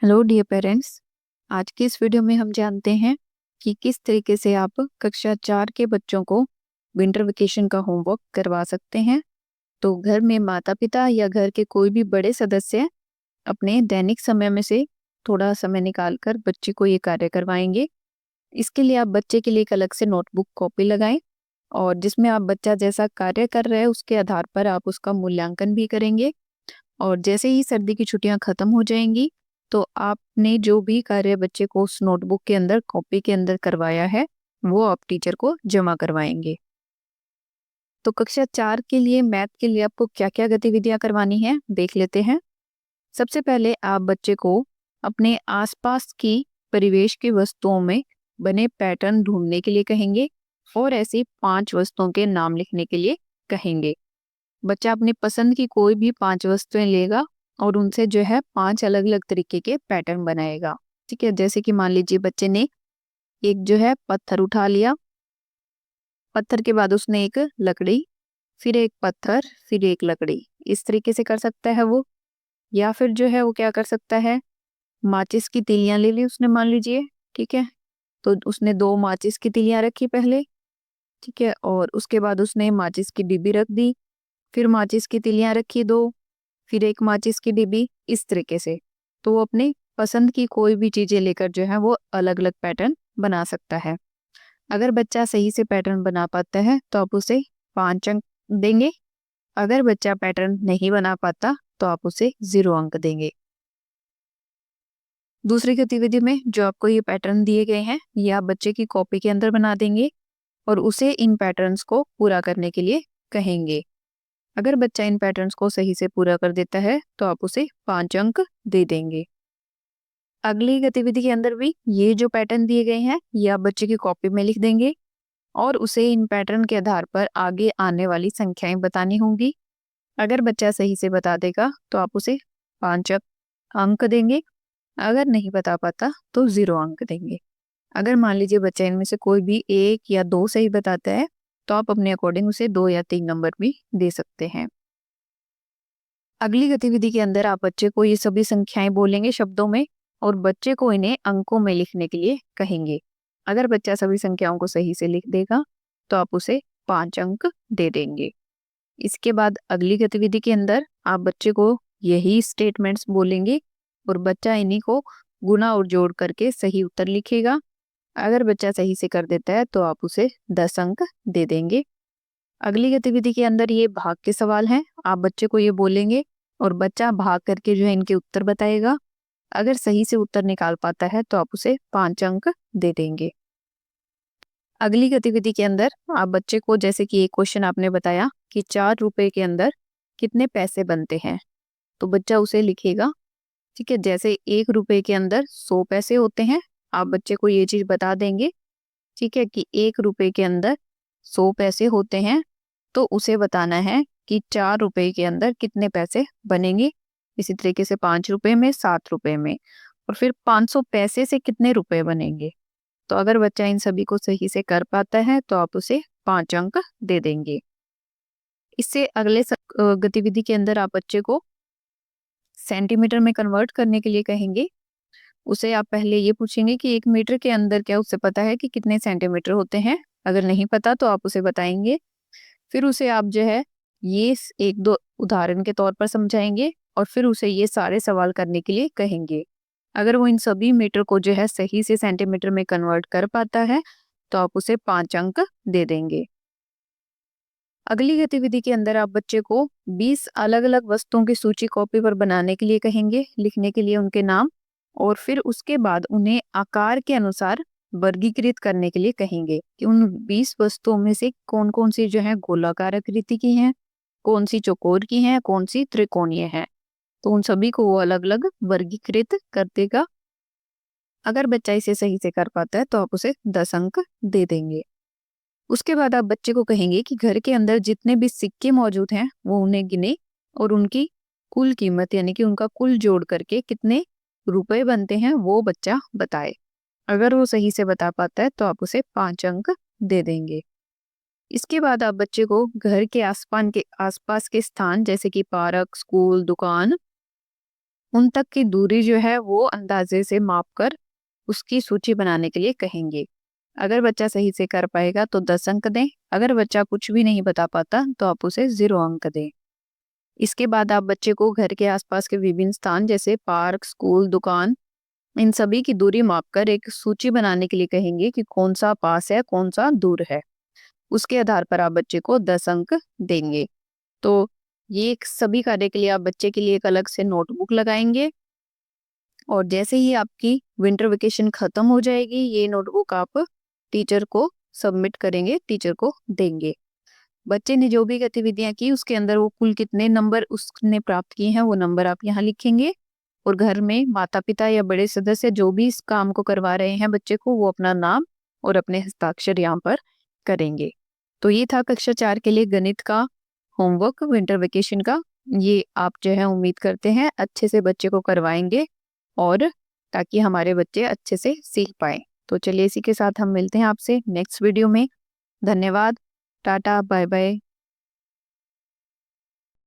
Hello dear parents. आज की इस वीडियो में हम जानते हैं कि किस तरीके से आप कक्षा 4 के बच्चों को विंटर वेकेशन का होमवर्क करवा सकते हैं। तो घर में माता पिता या घर के कोई भी बड़े सदस्य अपने दैनिक समय में से थोड़ा समय निकालकर बच्चे को ये कार्य करवाएंगे। इसके लिए आप बच्चे के लिए एक अलग से नोटबुक कॉपी लगाएं और जिसमें आप बच्चा जैसा कार्य कर रहे हैं उसके आधार पर आप उसका मूल्यांकन भी करेंगे। और जैसे ही सर्दी की छुट्टियां खत्म हो जाएंगी तो आपने जो भी कार्य बच्चे को उस नोटबुक के अंदर कॉपी के अंदर करवाया है वो आप टीचर को जमा करवाएंगे। तो कक्षा 4 के लिए मैथ के लिए आपको क्या क्या गतिविधियां करवानी है देख लेते हैं। सबसे पहले आप बच्चे को अपने आसपास की परिवेश की वस्तुओं में बने पैटर्न ढूंढने के लिए कहेंगे और ऐसी 5 वस्तुओं के नाम लिखने के लिए कहेंगे। बच्चा अपनी पसंद की कोई भी 5 वस्तुएं लेगा और उनसे जो है 5 अलग अलग तरीके के पैटर्न बनाएगा। ठीक है, जैसे कि मान लीजिए बच्चे ने एक जो है पत्थर उठा लिया, पत्थर के बाद उसने एक लकड़ी, फिर एक पत्थर, फिर एक लकड़ी, इस तरीके से कर सकता है वो। या फिर जो है वो क्या कर सकता है, माचिस की तीलियां ले ली उसने मान लीजिए। ठीक है, तो उसने 2 माचिस की तीलियां रखी पहले। ठीक है, और उसके बाद उसने माचिस की डिब्बी रख दी, फिर माचिस की तीलियां रखी 2, फिर एक माचिस की डिब्बी, इस तरीके से। तो वो अपने पसंद की कोई भी चीजें लेकर जो है वो अलग अलग पैटर्न बना सकता है। अगर बच्चा सही से पैटर्न बना पाता है तो आप उसे 5 अंक देंगे। अगर बच्चा पैटर्न नहीं बना पाता तो आप उसे 0 अंक देंगे। दूसरी गतिविधि में जो आपको ये पैटर्न दिए गए हैं ये आप बच्चे की कॉपी के अंदर बना देंगे और उसे इन पैटर्न्स को पूरा करने के लिए कहेंगे। अगर बच्चा इन पैटर्न्स को सही से पूरा कर देता है तो आप उसे 5 अंक दे देंगे। अगली गतिविधि के अंदर भी ये जो पैटर्न दिए गए हैं ये आप बच्चे की कॉपी में लिख देंगे और उसे इन पैटर्न के आधार पर आगे आने वाली संख्याएं बतानी होंगी। अगर बच्चा सही से बता देगा तो आप उसे 5 अंक देंगे। अगर नहीं बता पाता तो 0 अंक देंगे। अगर मान लीजिए बच्चा इनमें से कोई भी 1 या 2 सही बताता है तो आप अपने अकॉर्डिंग उसे 2 या 3 नंबर भी दे सकते हैं। अगली गतिविधि के अंदर आप बच्चे को ये सभी संख्याएं बोलेंगे शब्दों में और बच्चे को इन्हें अंकों में लिखने के लिए कहेंगे। अगर बच्चा सभी संख्याओं को सही से लिख देगा तो आप उसे 5 अंक दे देंगे। इसके बाद अगली गतिविधि के अंदर आप बच्चे को यही स्टेटमेंट्स बोलेंगे और बच्चा इन्हीं को गुणा और जोड़ करके सही उत्तर लिखेगा। अगर बच्चा सही से कर देता है तो आप उसे 10 अंक दे देंगे। अगली गतिविधि के अंदर ये भाग के सवाल हैं। आप बच्चे को ये बोलेंगे और बच्चा भाग करके जो है इनके उत्तर बताएगा। अगर सही से उत्तर निकाल पाता है तो आप उसे 5 अंक दे देंगे। अगली गतिविधि के अंदर आप बच्चे को, जैसे कि एक क्वेश्चन आपने बताया कि 4 रुपए के अंदर कितने पैसे बनते हैं, तो बच्चा उसे लिखेगा। ठीक है, जैसे 1 रुपए के अंदर 100 पैसे होते हैं, आप बच्चे को ये चीज बता देंगे। ठीक है, कि 1 रुपए के अंदर 100 पैसे होते हैं तो उसे बताना है कि 4 रुपए के अंदर कितने पैसे बनेंगे। इसी तरीके से 5 रुपए में, 7 रुपए में, और फिर 500 पैसे से कितने रुपए बनेंगे। तो अगर बच्चा इन सभी को सही से कर पाता है तो आप उसे 5 अंक दे देंगे। इससे अगले गतिविधि के अंदर आप बच्चे को सेंटीमीटर में कन्वर्ट करने के लिए कहेंगे। उसे आप पहले ये पूछेंगे कि 1 मीटर के अंदर क्या उसे पता है कि कितने सेंटीमीटर होते हैं। अगर नहीं पता तो आप उसे बताएंगे। फिर उसे आप जो है ये 1-2 उदाहरण के तौर पर समझाएंगे और फिर उसे ये सारे सवाल करने के लिए कहेंगे। अगर वो इन सभी मीटर को जो है सही से सेंटीमीटर में कन्वर्ट कर पाता है तो आप उसे 5 अंक दे देंगे। अगली गतिविधि के अंदर आप बच्चे को 20 अलग अलग वस्तुओं की सूची कॉपी पर बनाने के लिए कहेंगे, लिखने के लिए उनके नाम, और फिर उसके बाद उन्हें आकार के अनुसार वर्गीकृत करने के लिए कहेंगे कि उन 20 वस्तुओं में से कौन कौन सी जो है गोलाकार आकृति की हैं, कौन सी चौकोर की हैं, कौन सी त्रिकोणीय है। तो उन सभी को वो अलग अलग वर्गीकृत कर देगा। अगर बच्चा इसे सही से कर पाता है तो आप उसे 10 अंक दे देंगे। उसके बाद आप बच्चे को कहेंगे कि घर के अंदर जितने भी सिक्के मौजूद हैं वो उन्हें गिने और उनकी कुल कीमत यानी कि उनका कुल जोड़ करके कितने रुपए बनते हैं वो बच्चा बताए। अगर वो सही से बता पाता है तो आप उसे 5 अंक दे देंगे। इसके बाद आप बच्चे को घर के आसपास के स्थान, जैसे कि पार्क, स्कूल, दुकान, उन तक की दूरी जो है वो अंदाजे से माप कर उसकी सूची बनाने के लिए कहेंगे। अगर बच्चा सही से कर पाएगा तो 10 अंक दें, अगर बच्चा कुछ भी नहीं बता पाता तो आप उसे 0 अंक दें। इसके बाद आप बच्चे को घर के आसपास के विभिन्न स्थान जैसे पार्क, स्कूल, दुकान, इन सभी की दूरी मापकर एक सूची बनाने के लिए कहेंगे कि कौन सा पास है, कौन सा दूर है। उसके आधार पर आप बच्चे को 10 अंक देंगे। तो ये सभी कार्य के लिए आप बच्चे के लिए एक अलग से नोटबुक लगाएंगे और जैसे ही आपकी विंटर वेकेशन खत्म हो जाएगी, ये नोटबुक आप टीचर को सबमिट करेंगे, टीचर को देंगे। बच्चे ने जो भी गतिविधियां की उसके अंदर वो कुल कितने नंबर उसने प्राप्त किए हैं वो नंबर आप यहाँ लिखेंगे और घर में माता पिता या बड़े सदस्य जो भी इस काम को करवा रहे हैं बच्चे को, वो अपना नाम और अपने हस्ताक्षर यहाँ पर करेंगे। तो ये था कक्षा 4 के लिए गणित का होमवर्क विंटर वेकेशन का। ये आप जो है उम्मीद करते हैं अच्छे से बच्चे को करवाएंगे और ताकि हमारे बच्चे अच्छे से सीख पाए। तो चलिए इसी के साथ हम मिलते हैं आपसे नेक्स्ट वीडियो में। धन्यवाद। Tata, bye bye.